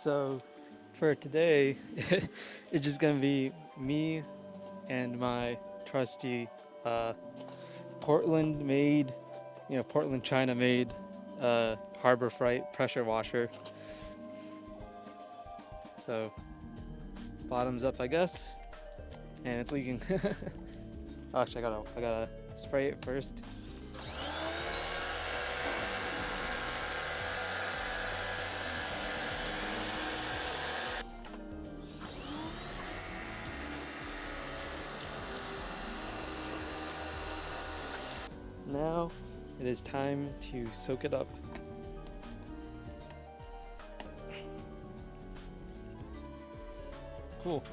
So for today, it's just gonna be me and my trusty Portland made, Portland, China made Harbor Freight pressure washer. So bottoms up, I guess, and it's leaking. Actually, I gotta spray it first. Now it is time to soak it up. Cool.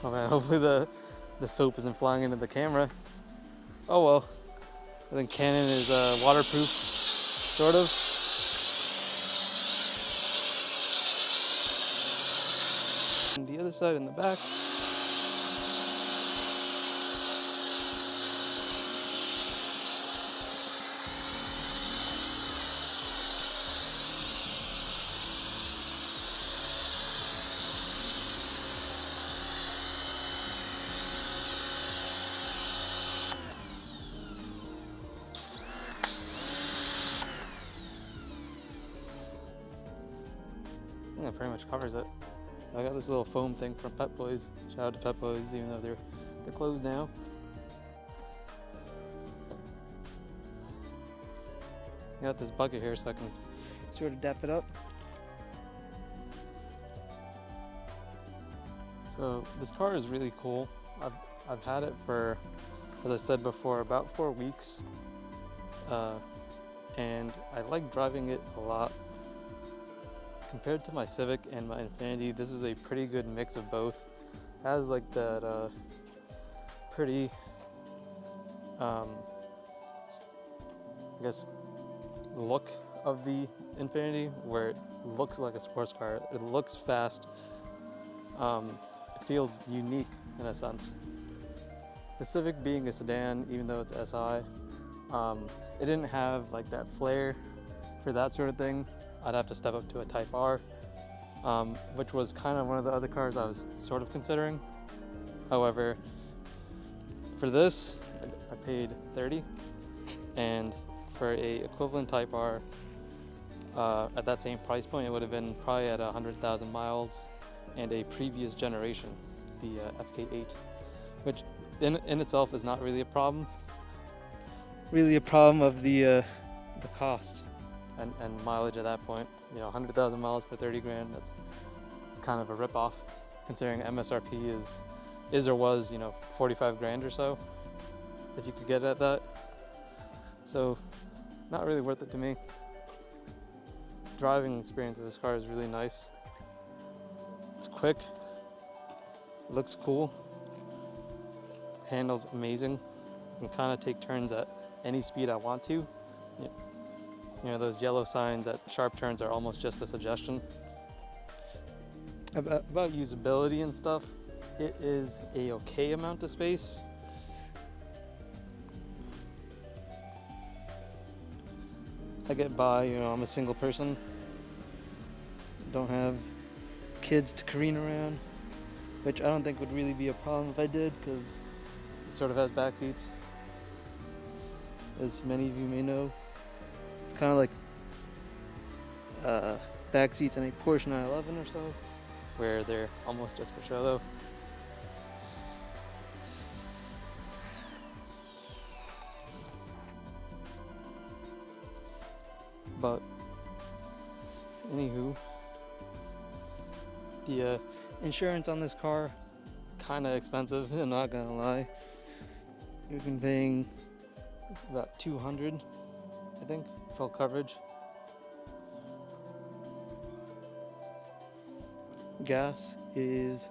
Oh man, hopefully the soap isn't flying into the camera. Oh well. I think Canon is waterproof, sort of. And the other side in the back. I think that pretty much covers it. I got this little foam thing from Pet Boys. Shout out to Pet Boys, even though they're closed now. I got this bucket here so I can sort of dap it up. So this car is really cool. I've had it for, as I said before, about 4 weeks, and I like driving it a lot. Compared to my Civic and my Infiniti, this is a pretty good mix of both. It has like that pretty, I guess, look of the Infiniti, where it looks like a sports car. It looks fast. It feels unique in a sense. The Civic being a sedan, even though it's SI, it didn't have like that flair for that sort of thing. I'd have to step up to a Type R, which was kind of one of the other cars I was sort of considering. However, for this, I paid $30, and for a equivalent Type R, at that same price point, it would have been probably at 100,000 miles and a previous generation, the FK8, which in itself is not really a problem. Really a problem of the cost and mileage at that point. 100,000 miles for 30 grand, that's kind of a ripoff, considering MSRP is or was 45 grand or so, if you could get it at that. So not really worth it to me. Driving experience of this car is really nice. It's quick, looks cool, handles amazing. I can kind of take turns at any speed I want to. Those yellow signs at sharp turns are almost just a suggestion. About usability and stuff, it is a okay amount of space. I get by, I'm a single person. Don't have kids to careen around, which I don't think would really be a problem if I did, because it sort of has back seats, as many of you may know. It's kind of like back seats in a Porsche 911 or so, where they're almost just for show though. But anywho, the insurance on this car, kind of expensive, I'm not gonna lie. We've been paying about $200, I think, full coverage. Gas is,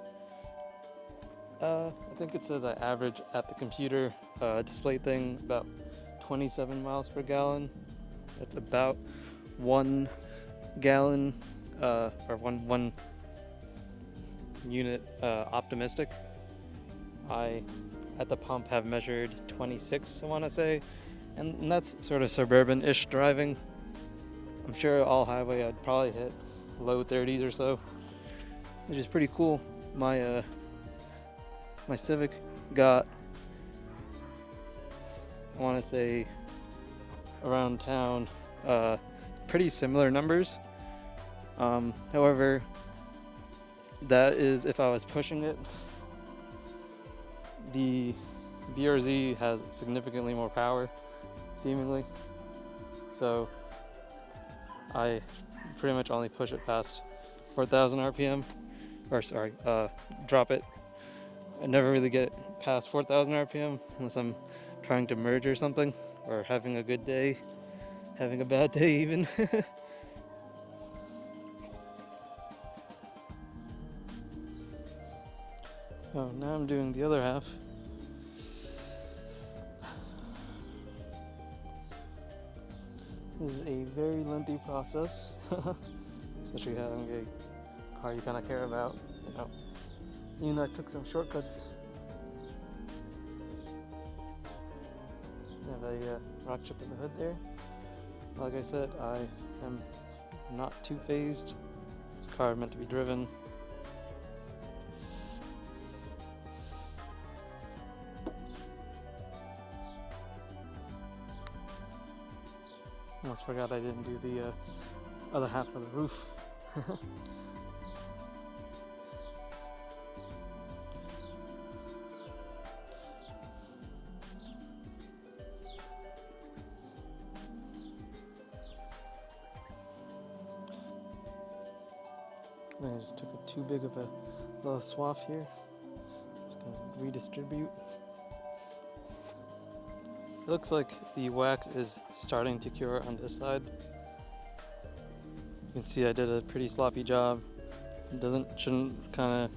I think it says I average at the computer display thing about 27 miles per gallon. That's about 1 gallon or one unit optimistic. I at the pump have measured 26, I want to say, and that's sort of suburban-ish driving. I'm sure all highway I'd probably hit low 30s or so, which is pretty cool. My my Civic got, I want to say, around town pretty similar numbers. However, that is if I was pushing it. The BRZ has significantly more power, seemingly, so I pretty much only push it past 4,000 RPM, or sorry, drop it. I never really get past 4,000 RPM unless I'm trying to merge or something, or having a good day, having a bad day even. Oh, now I'm doing the other half. This is a very lengthy process, especially having a car you kind of care about. You know, even though I took some shortcuts. I have a rock chip in the hood there. Like I said, I am not too phased. This car is meant to be driven. Almost forgot I didn't do the other half of the roof. I just took too big of a little swath here. Just gonna redistribute. It looks like the wax is starting to cure on this side. You can see I did a pretty sloppy job. It shouldn't kind of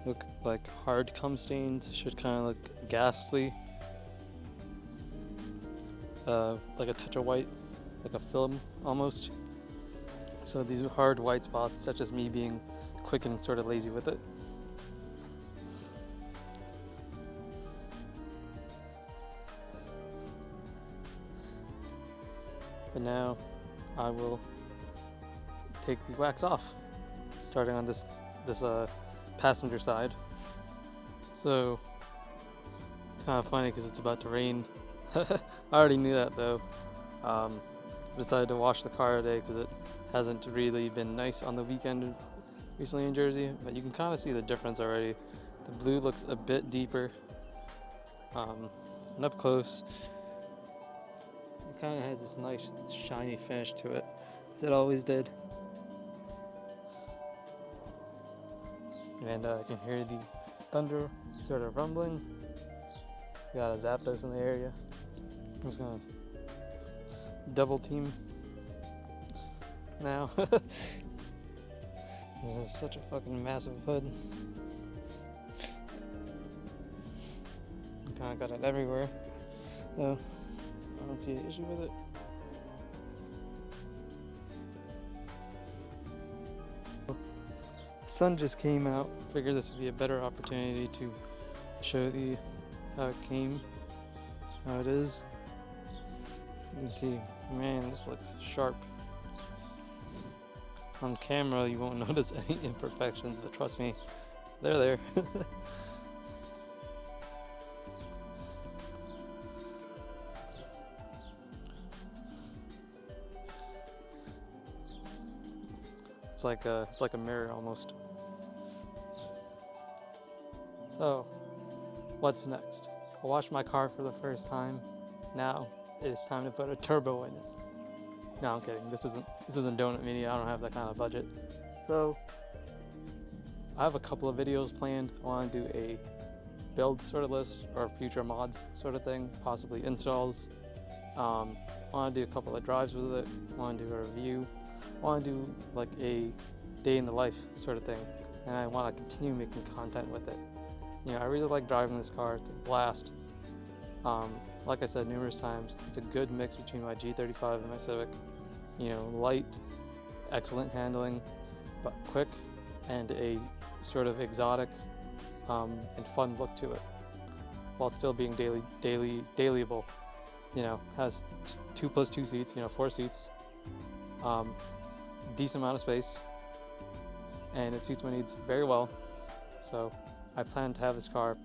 look like hard cum stains. It should kind of look ghastly, like a touch of white, like a film almost. So these hard white spots, that's just me being quick and sort of lazy with it. But now I will take the wax off, starting on this passenger side. So it's kind of funny because it's about to rain. I already knew that though. Decided to wash the car today because it hasn't really been nice on the weekend recently in Jersey, but you can kind of see the difference already. The blue looks a bit deeper, and up close it kind of has this nice shiny finish to it, as it always did. And I can hear the thunder sort of rumbling. Got a Zapdos in the area. I'm just gonna double team now. This is such a fucking massive hood. Kinda got it everywhere. So I don't see an issue with it. The sun just came out. Figured this would be a better opportunity to show you how it came, how it is. You can see, man, this looks sharp. On camera, you won't notice any imperfections, but trust me, they're there. It's like a mirror almost. So, what's next? I washed my car for the first time. Now it's time to put a turbo in it. No, I'm kidding. This isn't Donut Mini. I don't have that kind of budget. So I have a couple of videos planned. I want to do a build sort of list or future mods sort of thing, possibly installs. I want to do a couple of drives with it. I want to do a review. I want to do like a day in the life sort of thing, and I want to continue making content with it. You know, I really like driving this car. It's a blast. Like I said numerous times, it's a good mix between my G35 and my Civic. You know, light, excellent handling, but quick and a sort of exotic and fun look to it, while still being dailyable. You know, has 2+2 seats, you know, 4 seats, decent amount of space, and it suits my needs very well. So I plan to have this car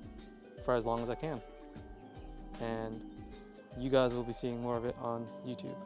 for as long as I can, and you guys will be seeing more of it on YouTube.